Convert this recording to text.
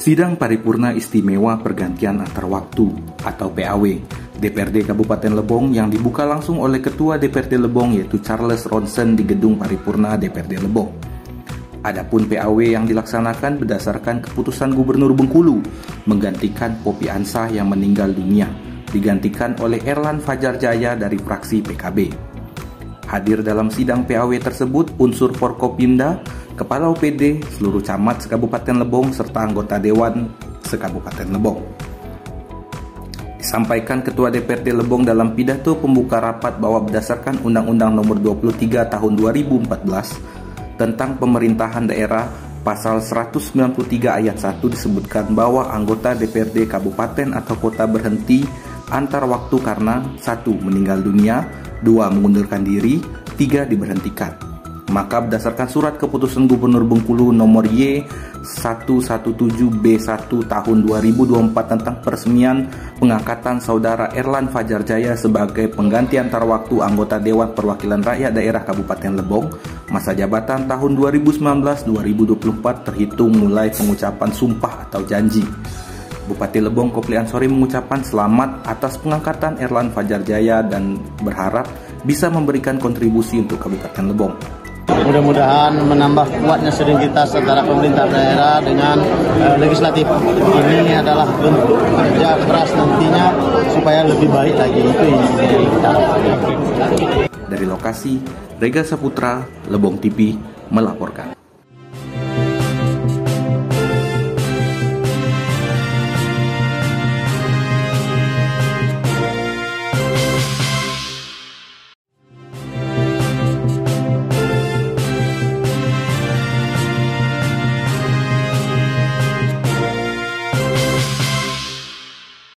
Sidang Paripurna Istimewa Pergantian Antar Waktu atau PAW DPRD Kabupaten Lebong yang dibuka langsung oleh Ketua DPRD Lebong yaitu Charles Ronson di Gedung Paripurna DPRD Lebong. Adapun PAW yang dilaksanakan berdasarkan keputusan Gubernur Bengkulu menggantikan Poppy Ansah yang meninggal dunia, digantikan oleh Erlan Fajar Jaya dari fraksi PKB. Hadir dalam sidang PAW tersebut unsur Forkopimda, Kepala OPD, seluruh camat sekabupaten Lebong, serta anggota Dewan sekabupaten Lebong. Disampaikan Ketua DPRD Lebong dalam pidato pembuka rapat bahwa berdasarkan Undang-Undang Nomor 23 Tahun 2014 tentang Pemerintahan Daerah, Pasal 193 Ayat 1 disebutkan bahwa anggota DPRD Kabupaten atau Kota berhenti antar waktu karena 1. Meninggal dunia, 2. Mengundurkan diri, 3. Diberhentikan. Maka berdasarkan surat keputusan Gubernur Bengkulu nomor Y117B1 tahun 2024 tentang peresmian pengangkatan Saudara Erlan Fajar Jaya sebagai pengganti antar waktu anggota Dewan Perwakilan Rakyat Daerah Kabupaten Lebong, masa jabatan tahun 2019-2024 terhitung mulai pengucapan sumpah atau janji. Bupati Lebong Kopli Ansori mengucapkan selamat atas pengangkatan Erlan Fajar Jaya dan berharap bisa memberikan kontribusi untuk Kabupaten Lebong. Mudah-mudahan menambah kuatnya sinergitas antara pemerintah daerah dengan legislatif. Ini adalah bentuk kerja keras nantinya supaya lebih baik lagi. Itu yang kita harapkan. Dari lokasi, Rega Saputra, Lebong TV melaporkan.